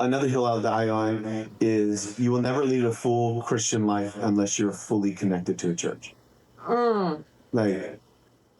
another hill I'll die on is you will never lead a full Christian life unless you're fully connected to a church. Like,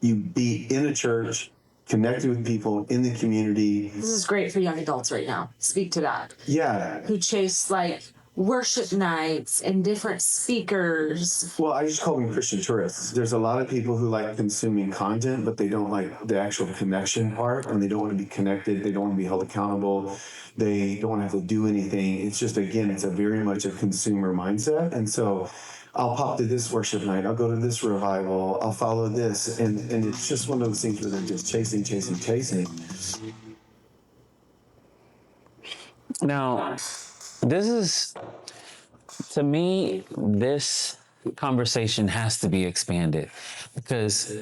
you be in a church, connected with people in the community. This is great for young adults right now. Speak to that. Yeah. Who chase like worship nights and different speakers. Well, I just call them Christian tourists. There's a lot of people who like consuming content, but they don't like the actual connection part, and they don't want to be connected. They don't want to be held accountable. They don't want to have to do anything. It's just, again, it's a very much a consumer mindset. And so I'll pop to this worship night. I'll go to this revival. I'll follow this. And it's just one of those things where they're just chasing. Now, this is, to me, this conversation has to be expanded, because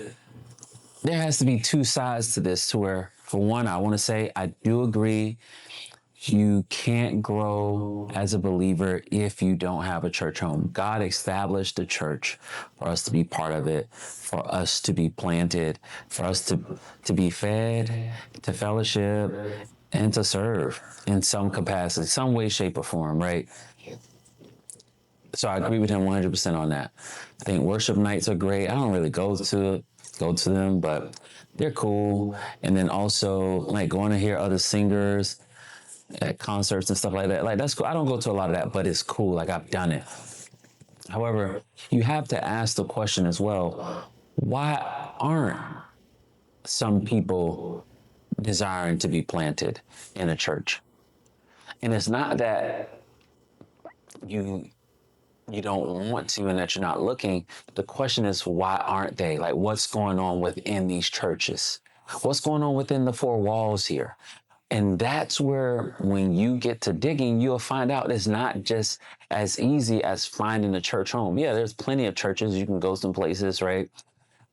there has to be two sides to this, to where, for one, I want to say I do agree you can't grow as a believer if you don't have a church home. God established the church for us to be part of it, for us to be planted, for us to be fed, to fellowship, and to serve in some capacity, some way, shape, or form, right? So I agree with him 100% on that. I think worship nights are great. I don't really go to them, but they're cool. And then also, like, going to hear other singers at concerts and stuff like that. Like, that's cool. I don't go to a lot of that, but it's cool. Like, I've done it. However, you have to ask the question as well, why aren't some people desiring to be planted in a church? And it's not that you don't want to and that you're not looking. The question is, why aren't they? Like, what's going on within these churches? What's going on within the four walls here? And that's where, when you get to digging, you'll find out it's not just as easy as finding a church home. Yeah, there's plenty of churches. You can go some places, right?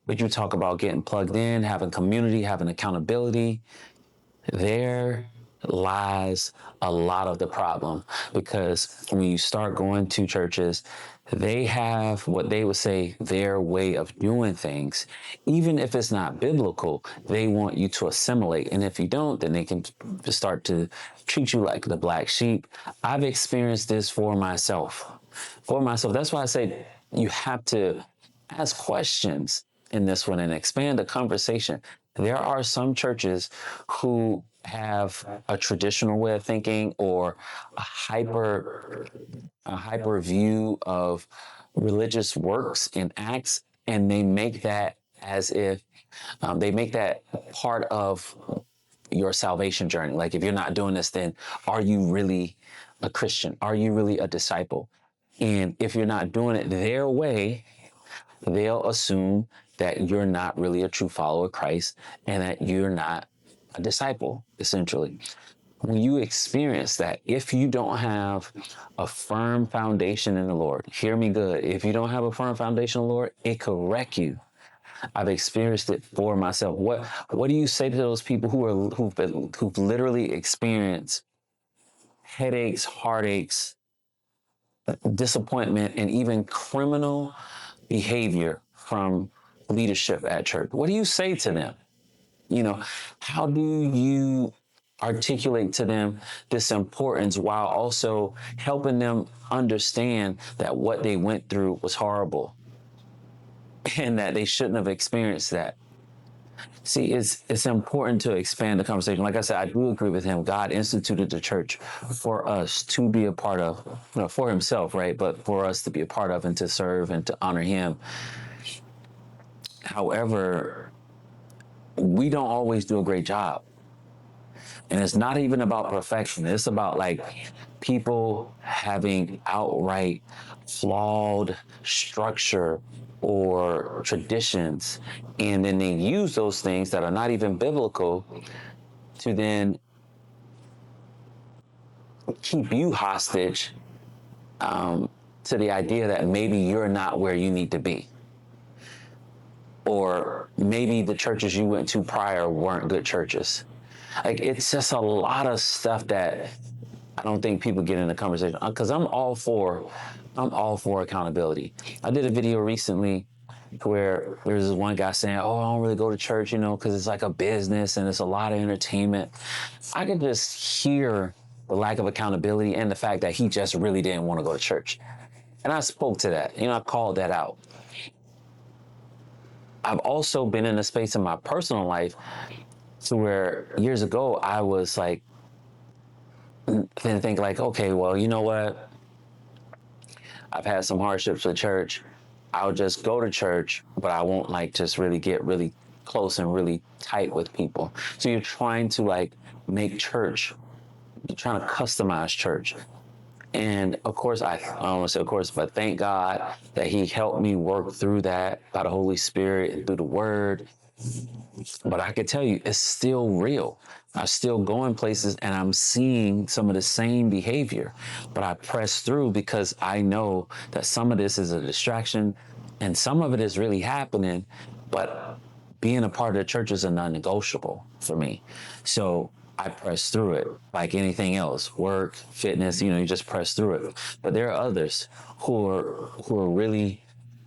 But you talk about getting plugged in, having community, having accountability. There lies a lot of the problem, because when you start going to churches, they have what they would say their way of doing things. Even if it's not biblical, they want you to assimilate. And if you don't, then they can start to treat you like the black sheep. I've experienced this for myself. That's why I say you have to ask questions in this one and expand the conversation. There are some churches who have a traditional way of thinking, or a hyper view of religious works and acts, and they make that as if they make that part of your salvation journey. Like, if you're not doing this, then are you really a Christian? Are you really a disciple? And if you're not doing it their way, they'll assume that you're not really a true follower of Christ and that you're not a disciple, essentially. When you experience that, if you don't have a firm foundation in the Lord, hear me good, if you don't have a firm foundation in the Lord, it could wreck you. I've experienced it for myself. What do you say to those people who've literally experienced headaches, heartaches, disappointment, and even criminal behavior from leadership at church? What do you say to them? How do you articulate to them this importance while also helping them understand that what they went through was horrible and that they shouldn't have experienced that? See, it's important to expand the conversation. Like I said, I do agree with him. God instituted the church for us to be a part of, for himself, right? But for us to be a part of and to serve and to honor him. However, we don't always do a great job. And it's not even about perfection. It's about, like, people having outright flawed structure or traditions, and then they use those things that are not even biblical to then keep you hostage to the idea that maybe you're not where you need to be. Or maybe the churches you went to prior weren't good churches. Like, it's just a lot of stuff that I don't think people get in the conversation. Because I'm all for accountability. I did a video recently where there was this one guy saying, "Oh, I don't really go to church, because it's like a business and it's a lot of entertainment." I could just hear the lack of accountability, and the fact that he just really didn't want to go to church. And I spoke to that, I called that out. I've also been in a space in my personal life to where years ago I was like, then think like, okay, well, you know what? I've had some hardships with church. I'll just go to church, but I won't like just really get really close and really tight with people. So you're trying to like make church, you're trying to customize church. And of course, I don't want to say of course, but thank God that he helped me work through that by the Holy Spirit and through the word. But I can tell you, it's still real. I still go in places and I'm seeing some of the same behavior, but I press through because I know that some of this is a distraction and some of it is really happening, but being a part of the church is a non-negotiable for me. So I press through it like anything else, work, fitness, you just press through it. But there are others who are really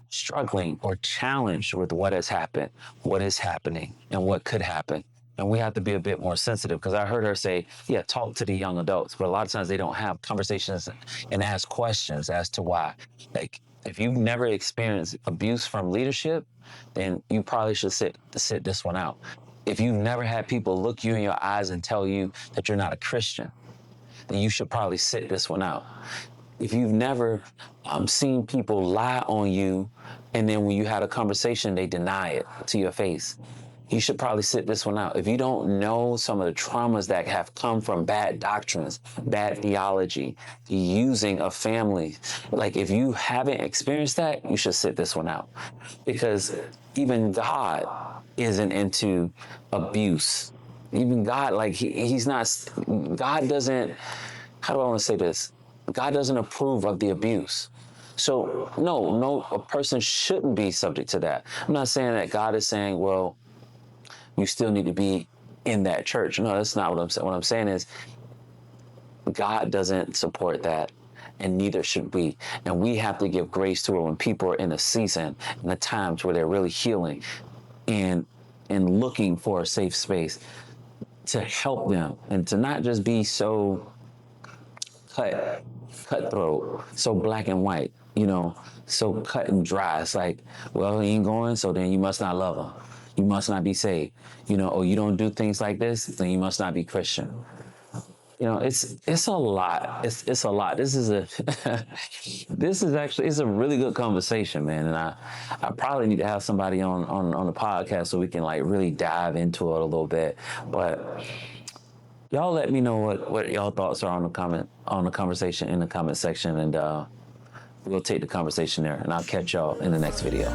struggling or challenged with what has happened, what is happening, and what could happen. And we have to be a bit more sensitive because I heard her say, yeah, talk to the young adults. But a lot of times they don't have conversations and ask questions as to why. Like, if you've never experienced abuse from leadership, then you probably should sit this one out. If you've never had people look you in your eyes and tell you that you're not a Christian, then you should probably sit this one out. If you've never seen people lie on you, and then when you had a conversation, they deny it to your face, you should probably sit this one out. If you don't know some of the traumas that have come from bad doctrines, bad theology, the using of family, like if you haven't experienced that, you should sit this one out. Because even God isn't into abuse. Even God, like he's not, God doesn't, how do I want to say this? God doesn't approve of the abuse. So no, a person shouldn't be subject to that. I'm not saying that God is saying, well, you still need to be in that church. No, that's not what I'm saying. What I'm saying is God doesn't support that, and neither should we. And we have to give grace to it when people are in a season and the times where they're really healing and looking for a safe space to help them and to not just be so cutthroat, so black and white, so cut and dry. It's like, well, he ain't going, so then you must not love him. You must not be saved. Or you don't do things like this, then you must not be Christian. It's a lot. It's a lot. This is actually, it's a really good conversation, man. And I probably need to have somebody on the podcast so we can like really dive into it a little bit. But y'all let me know what y'all thoughts are on the conversation in the comment section, and we'll take the conversation there. And I'll catch y'all in the next video.